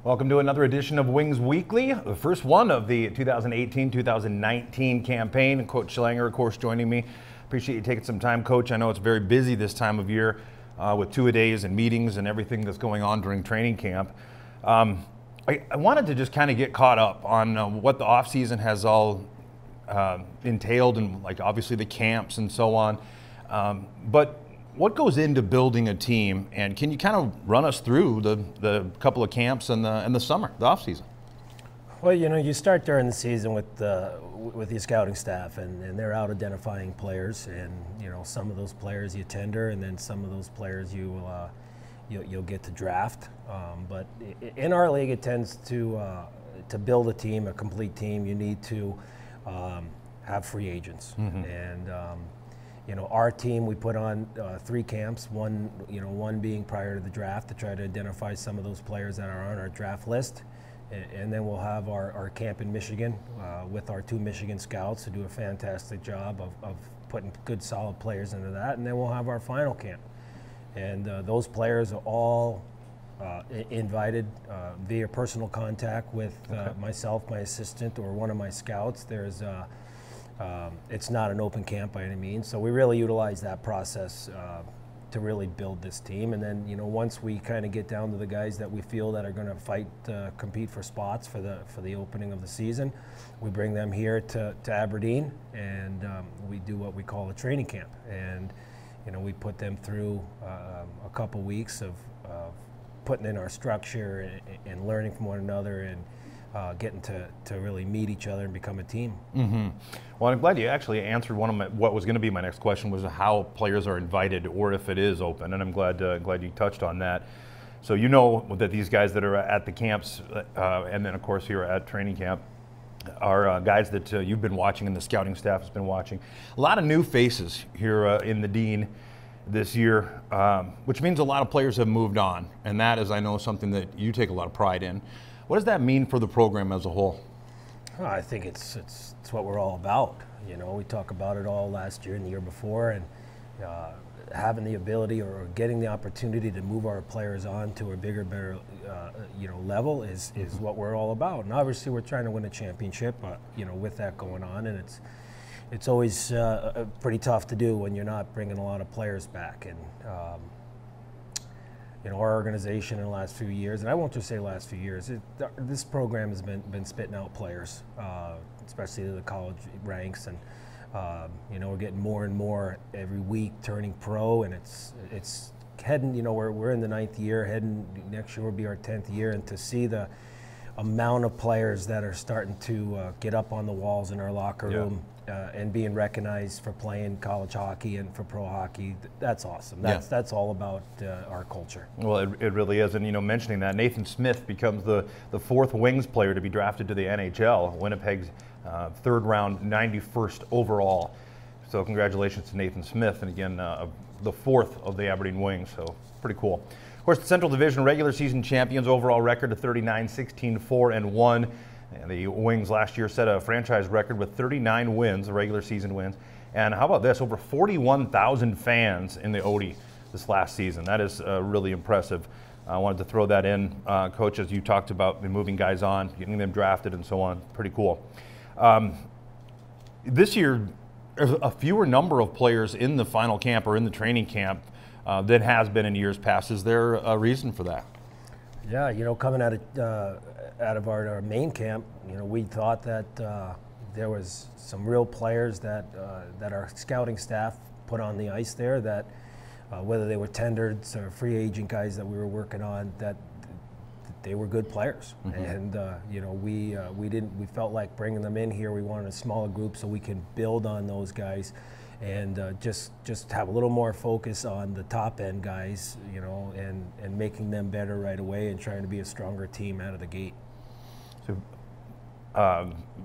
Welcome to another edition of Wings Weekly, the first one of the 2018-2019 campaign. Coach Schlanger, of course, joining me. Appreciate you taking some time, Coach. I know it's very busy this time of year with two-a-days and meetings and everything that's going on during training camp. I wanted to just kind of get caught up on what the off-season has all entailed, and like obviously the camps and so on. But what goes into building a team, and can you kind of run us through the couple of camps and the summer, the off season? Well, you know, you start during the season with the scouting staff, and they're out identifying players, and you know, some of those players you tender, and then some of those players you'll get to draft. But in our league, it tends to build a team, a complete team. You need to have free agents, and you know, our team, we put on 3 camps, one being prior to the draft to try to identify some of those players that are on our draft list. And then we'll have our camp in Michigan with our 2 Michigan scouts who do a fantastic job of putting good, solid players into that. And then we'll have our final camp. And those players are all invited via personal contact with myself, my assistant, or one of my scouts. It's not an open camp by any means, so we really utilize that process to really build this team. And then, you know, once we kind of get down to the guys that we feel that are going to compete for spots for the opening of the season, we bring them here to Aberdeen, and we do what we call a training camp. And you know, we put them through a couple weeks of putting in our structure and learning from one another, and getting to really meet each other and become a team. Well, I'm glad you actually answered one of what was going to be my next question, was how players are invited or if it is open, and I'm glad you touched on that. So you know that these guys that are at the camps, and then of course here at training camp, are guys that you've been watching and the scouting staff has been watching. A lot of new faces here in the Dean this year, which means a lot of players have moved on, and that is, I know, something that you take a lot of pride in. What does that mean for the program as a whole? Well, I think it's what we're all about. You know, we talked about it all last year and the year before, and having the ability or getting the opportunity to move our players on to a bigger, better, level is what we're all about. And obviously, we're trying to win a championship, you know, with that going on, and it's always pretty tough to do when you're not bringing a lot of players back. And you know, our organization in the last few years, and I won't just say last few years, this program has been spitting out players, especially to the college ranks, and you know, we're getting more and more every week turning pro, and it's heading. You know, we're in the 9th year, heading next year will be our 10th year, and to see the amount of players that are starting to get up on the walls in our locker room. And being recognized for playing college hockey and for pro hockey, that's awesome. That's all about our culture. Well, it really is. And, you know, mentioning that, Nathan Smith becomes the 4th Wings player to be drafted to the NHL, Winnipeg's 3rd round, 91st overall. So congratulations to Nathan Smith, and again, the 4th of the Aberdeen Wings, so pretty cool. Of course, the Central Division regular season champions, overall record of 39-16-4-1. And the Wings last year set a franchise record with 39 wins, the regular season wins. And how about this? Over 41,000 fans in the Odie this last season. That is really impressive. I wanted to throw that in, Coach, as you talked about moving guys on, getting them drafted and so on. Pretty cool. This year, there's a fewer number of players in the final camp or in the training camp than has been in years past. Is there a reason for that? Yeah, you know, coming out of our main camp, you know, we thought that there was some real players that our scouting staff put on the ice there, that whether they were tendered or free agent guys that we were working on, that they were good players. And you know, we felt like bringing them in here, we wanted a smaller group so we can build on those guys, and just have a little more focus on the top end guys, you know, and making them better right away, and trying to be a stronger team out of the gate. So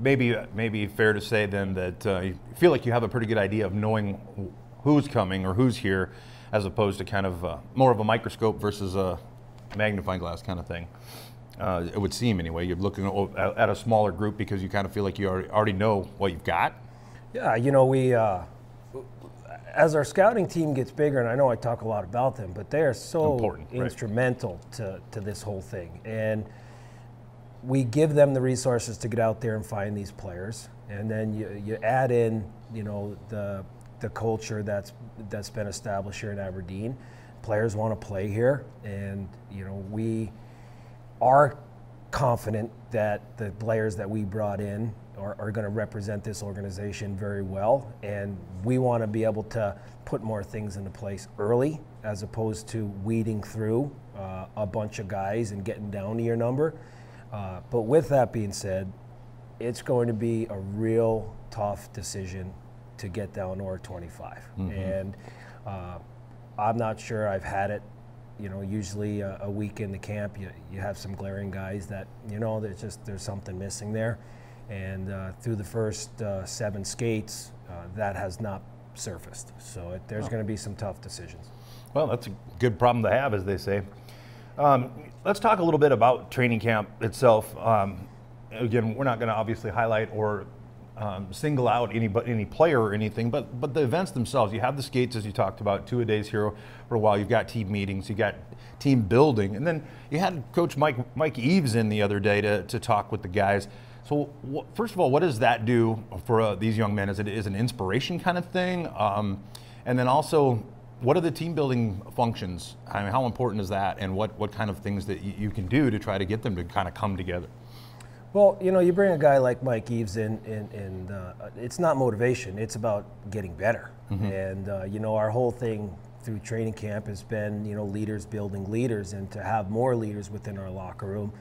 maybe fair to say then that you feel like you have a pretty good idea of knowing who's coming or who's here, as opposed to kind of more of a microscope versus a magnifying glass kind of thing. It would seem anyway. You're looking at a smaller group because you kind of feel like you already know what you've got. Yeah, you know, we as our scouting team gets bigger, and I know I talk a lot about them, but they are so important, instrumental to this whole thing. And we give them the resources to get out there and find these players, and then you add in, the culture that's been established here in Aberdeen. Players want to play here, and we are confident that the players that we brought in are going to represent this organization very well, and we want to be able to put more things into place early as opposed to weeding through a bunch of guys and getting down to your number. But with that being said, it's going to be a real tough decision to get down to our 25. Mm-hmm. And I'm not sure I've had it. Usually a week in the camp, you have some glaring guys that, there's something missing there. And through the first 7 skates, that has not surfaced. So there's going to be some tough decisions. Well, that's a good problem to have, as they say. Let's talk a little bit about training camp itself. Again, we're not going to obviously highlight or single out any player or anything, but the events themselves. You have the skates, as you talked about, 2-a-days here for a while. You've got team meetings, you got team building, and then you had Coach Mike Eves in the other day to talk with the guys. So first of all, what does that do for these young men? Is it an inspiration kind of thing? And then also, what are the team building functions? I mean, how important is that, and what kind of things that you can do to try to get them to kind of come together? Well, you bring a guy like Mike Eves in, and it's not motivation, it's about getting better. Mm-hmm. And, our whole thing through training camp has been, leaders building leaders, and to have more leaders within our locker room.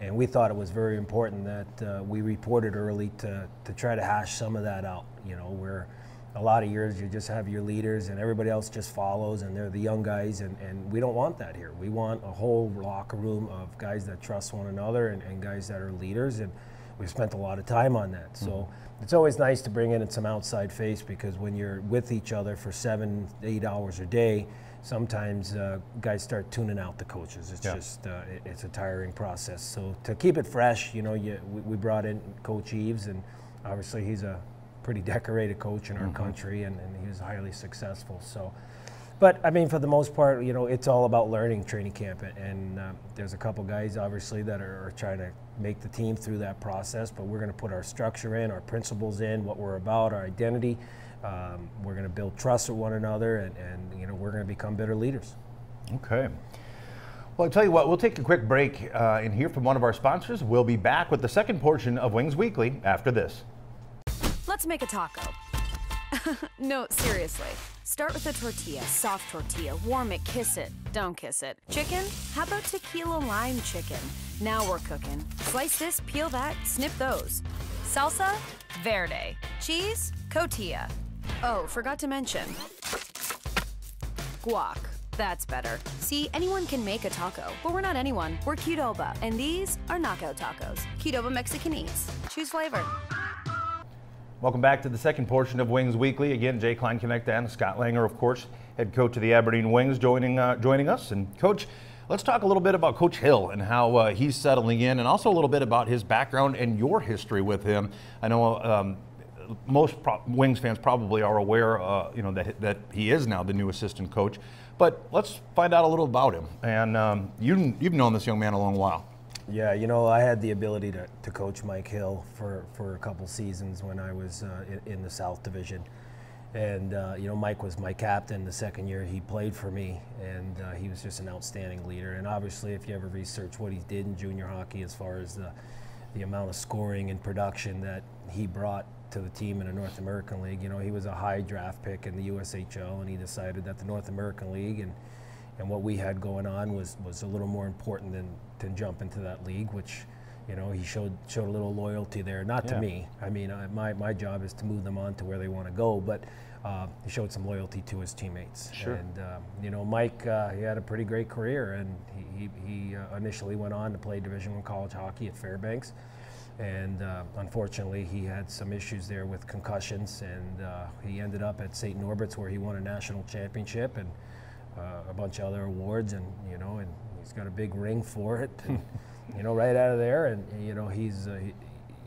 And we thought it was very important that we reported early to try to hash some of that out, where a lot of years you just have your leaders and everybody else just follows, and they're the young guys, and we don't want that here. We want a whole locker room of guys that trust one another and guys that are leaders, and we've spent a lot of time on that. Mm-hmm. So it's always nice to bring in some outside face, because when you're with each other for 7-8 hours a day, sometimes guys start tuning out the coaches. It's just it's a tiring process. So to keep it fresh, we brought in Coach Eves, and obviously he's a pretty decorated coach in our mm-hmm. country, and he was highly successful. So, but I mean, for the most part, it's all about learning training camp, and there's a couple guys obviously that are trying to make the team through that process. But we're going to put our structure in, our principles in, what we're about, our identity. We're going to build trust with one another, and we're going to become better leaders. Okay. Well, I'll tell you what, we'll take a quick break and hear from one of our sponsors. We'll be back with the second portion of Wings Weekly after this. Let's make a taco. No, seriously. Start with a tortilla, soft tortilla. Warm it, kiss it, don't kiss it. Chicken? How about tequila lime chicken? Now we're cooking. Slice this, peel that, snip those. Salsa? Verde. Cheese? Cotija. Oh, forgot to mention guac. That's better. See, anyone can make a taco, but we're not anyone. We're Qdoba, and these are knockout tacos. Qdoba Mexican Eats. Choose flavor. Welcome back to the second portion of Wings Weekly. Again, Jay Klein-Connect and Scott Langer, of course, head coach of the Aberdeen Wings, joining us. And Coach, let's talk a little bit about Coach Hill and how he's settling in, and also a little bit about his background and your history with him. I know most Wings fans probably are aware, that he is now the new assistant coach. But let's find out a little about him. And you've known this young man a long while. Yeah, I had the ability to coach Mike Hill for a couple seasons when I was in the South Division. And, Mike was my captain the second year he played for me, and he was just an outstanding leader. And obviously, if you ever research what he did in junior hockey as far as the amount of scoring and production that he brought to the team in the North American League, he was a high draft pick in the USHL, and he decided that the North American League and what we had going on was a little more important than jump into that league, which he showed a little loyalty there, not to me. I mean, my job is to move them on to where they want to go, but he showed some loyalty to his teammates. Sure. And Mike, he had a pretty great career, and he initially went on to play Division I college hockey at Fairbanks, and unfortunately he had some issues there with concussions, and he ended up at St. Norbert's, where he won a national championship and a bunch of other awards, and and he's got a big ring for it, and, right out of there, and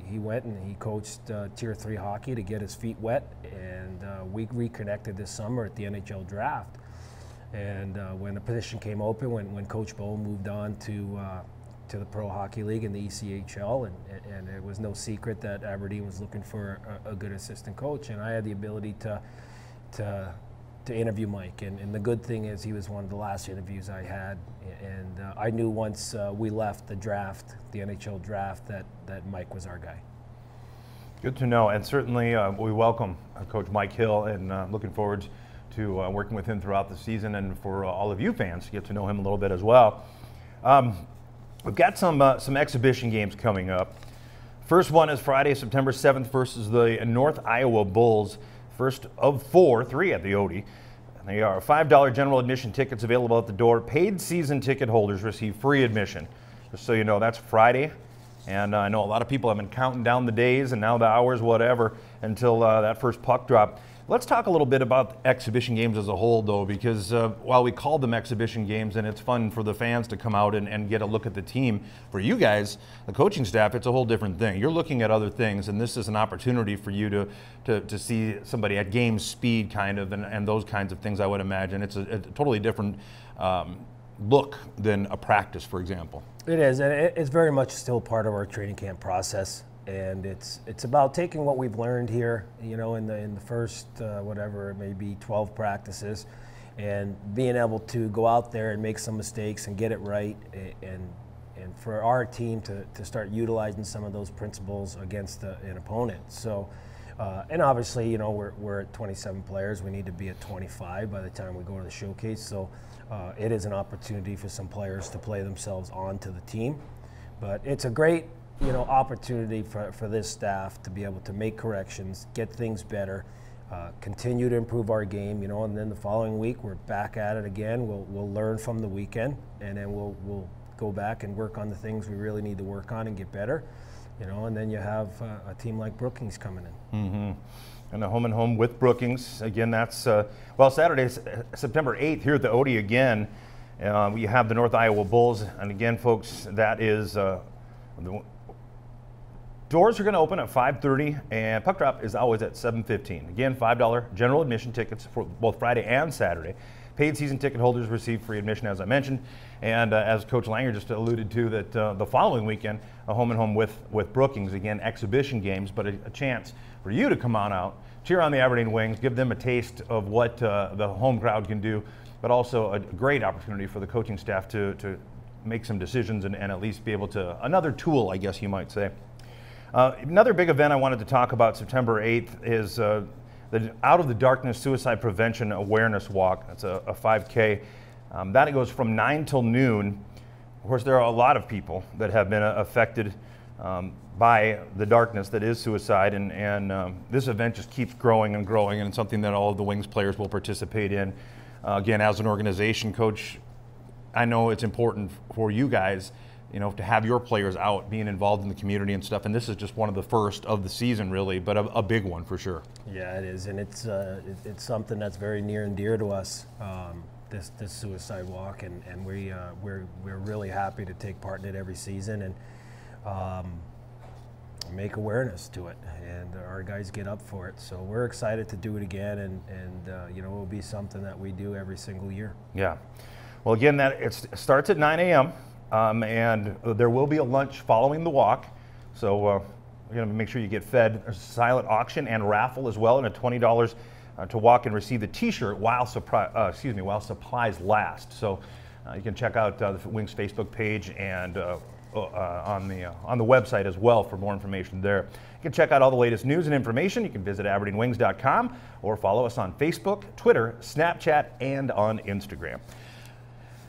he went and he coached Tier 3 hockey to get his feet wet, and we reconnected this summer at the NHL draft. And when the position came open, when Coach Bo moved on to to the Pro Hockey League and the ECHL, and it was no secret that Aberdeen was looking for a good assistant coach, and I had the ability to interview Mike, and the good thing is he was one of the last interviews I had, and I knew once we left the draft, the NHL draft, that Mike was our guy. Good to know, and certainly we welcome Coach Mike Hill, and looking forward to working with him throughout the season, and for all of you fans to get to know him a little bit as well. We've got some exhibition games coming up. First one is Friday, September 7th versus the North Iowa Bulls. First of three at the Odie. They are $5 general admission tickets available at the door. Paid season ticket holders receive free admission. Just so you know, that's Friday. And I know a lot of people have been counting down the days and now the hours, whatever, until that first puck drop. Let's talk a little bit about exhibition games as a whole, though, because while we call them exhibition games and it's fun for the fans to come out and get a look at the team, for you guys, the coaching staff, it's a whole different thing. You're looking at other things, and this is an opportunity for you to see somebody at game speed, kind of, and those kinds of things, I would imagine. It's a totally different look than a practice, for example. It is, and it's very much still part of our training camp process. And it's about taking what we've learned here, you know, in the first whatever it may be 12 practices, and being able to go out there and make some mistakes and get it right, and for our team to start utilizing some of those principles against an opponent. So, and obviously, you know, we're at 27 players. We need to be at 25 by the time we go to the showcase. So, it is an opportunity for some players to play themselves onto the team, but it's a great, you know, opportunity for this staff to be able to make corrections, get things better, continue to improve our game, you know, and then the following week we're back at it again. We'll learn from the weekend, and then we'll go back and work on the things we really need to work on and get better, you know, and then you have a team like Brookings coming in. Mm-hmm. And a home and home with Brookings. Again, that's, well, Saturday, September 8th here at the Odie again. We have the North Iowa Bulls, and again, folks, that is doors are going to open at 5:30, and puck drop is always at 7:15. Again, $5 general admission tickets for both Friday and Saturday. Paid season ticket holders receive free admission, as I mentioned. And as Coach Langer just alluded to, that the following weekend, a home and home with Brookings. Again, exhibition games, but a chance for you to come on out, cheer on the Aberdeen Wings, give them a taste of what the home crowd can do, but also a great opportunity for the coaching staff to make some decisions and at least be able to, another tool, I guess you might say. Another big event I wanted to talk about September 8th is the Out of the Darkness Suicide Prevention Awareness Walk. It's a 5K. That goes from 9 till noon. Of course, there are a lot of people that have been affected by the darkness that is suicide, and this event just keeps growing and growing, and it's something that all of the Wings players will participate in. Again, as an organization, Coach, I know it's important for you guys, you know, to have your players out being involved in the community and stuff, and this is just one of the first of the season, really, but a big one for sure. Yeah, it is, and it's something that's very near and dear to us, this suicide walk, and we're really happy to take part in it every season and make awareness to it, and our guys get up for it. So we're excited to do it again, and you know, it will be something that we do every single year. Yeah. Well, again, it starts at 9 a.m. And there will be a lunch following the walk, so we're going to make sure you get fed. There's a silent auction and raffle as well, and a $20 to walk and receive the T-shirt while supplies last. So you can check out the Wings Facebook page and on the website as well for more information there. You can check out all the latest news and information. You can visit AberdeenWings.com or follow us on Facebook, Twitter, Snapchat, and on Instagram.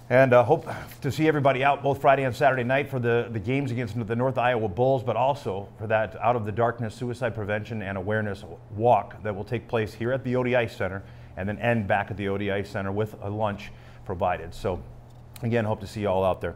And hope to see everybody out both Friday and Saturday night for the games against the North Iowa Bulls, but also for that Out of the Darkness Suicide Prevention and Awareness Walk that will take place here at the Odie Ice Center and then end back at the Odie Ice Center with a lunch provided. So, again, hope to see you all out there.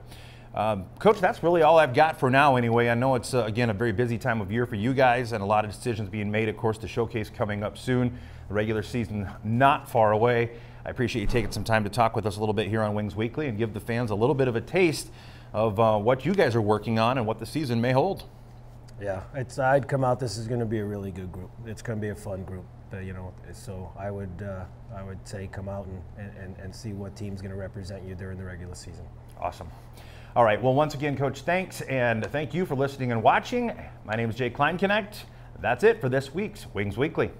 Coach, that's really all I've got for now anyway. I know it's, again, a very busy time of year for you guys and a lot of decisions being made. Of course, the showcase coming up soon, the regular season not far away. I appreciate you taking some time to talk with us a little bit here on Wings Weekly and give the fans a little bit of a taste of what you guys are working on and what the season may hold. Yeah, I'd come out. This is going to be a really good group. It's going to be a fun group, you know. So I would say come out and see what team's going to represent you during the regular season. Awesome. All right, well, once again, Coach, thanks, and thank you for listening and watching. My name is Jay Kleinknecht. That's it for this week's Wings Weekly.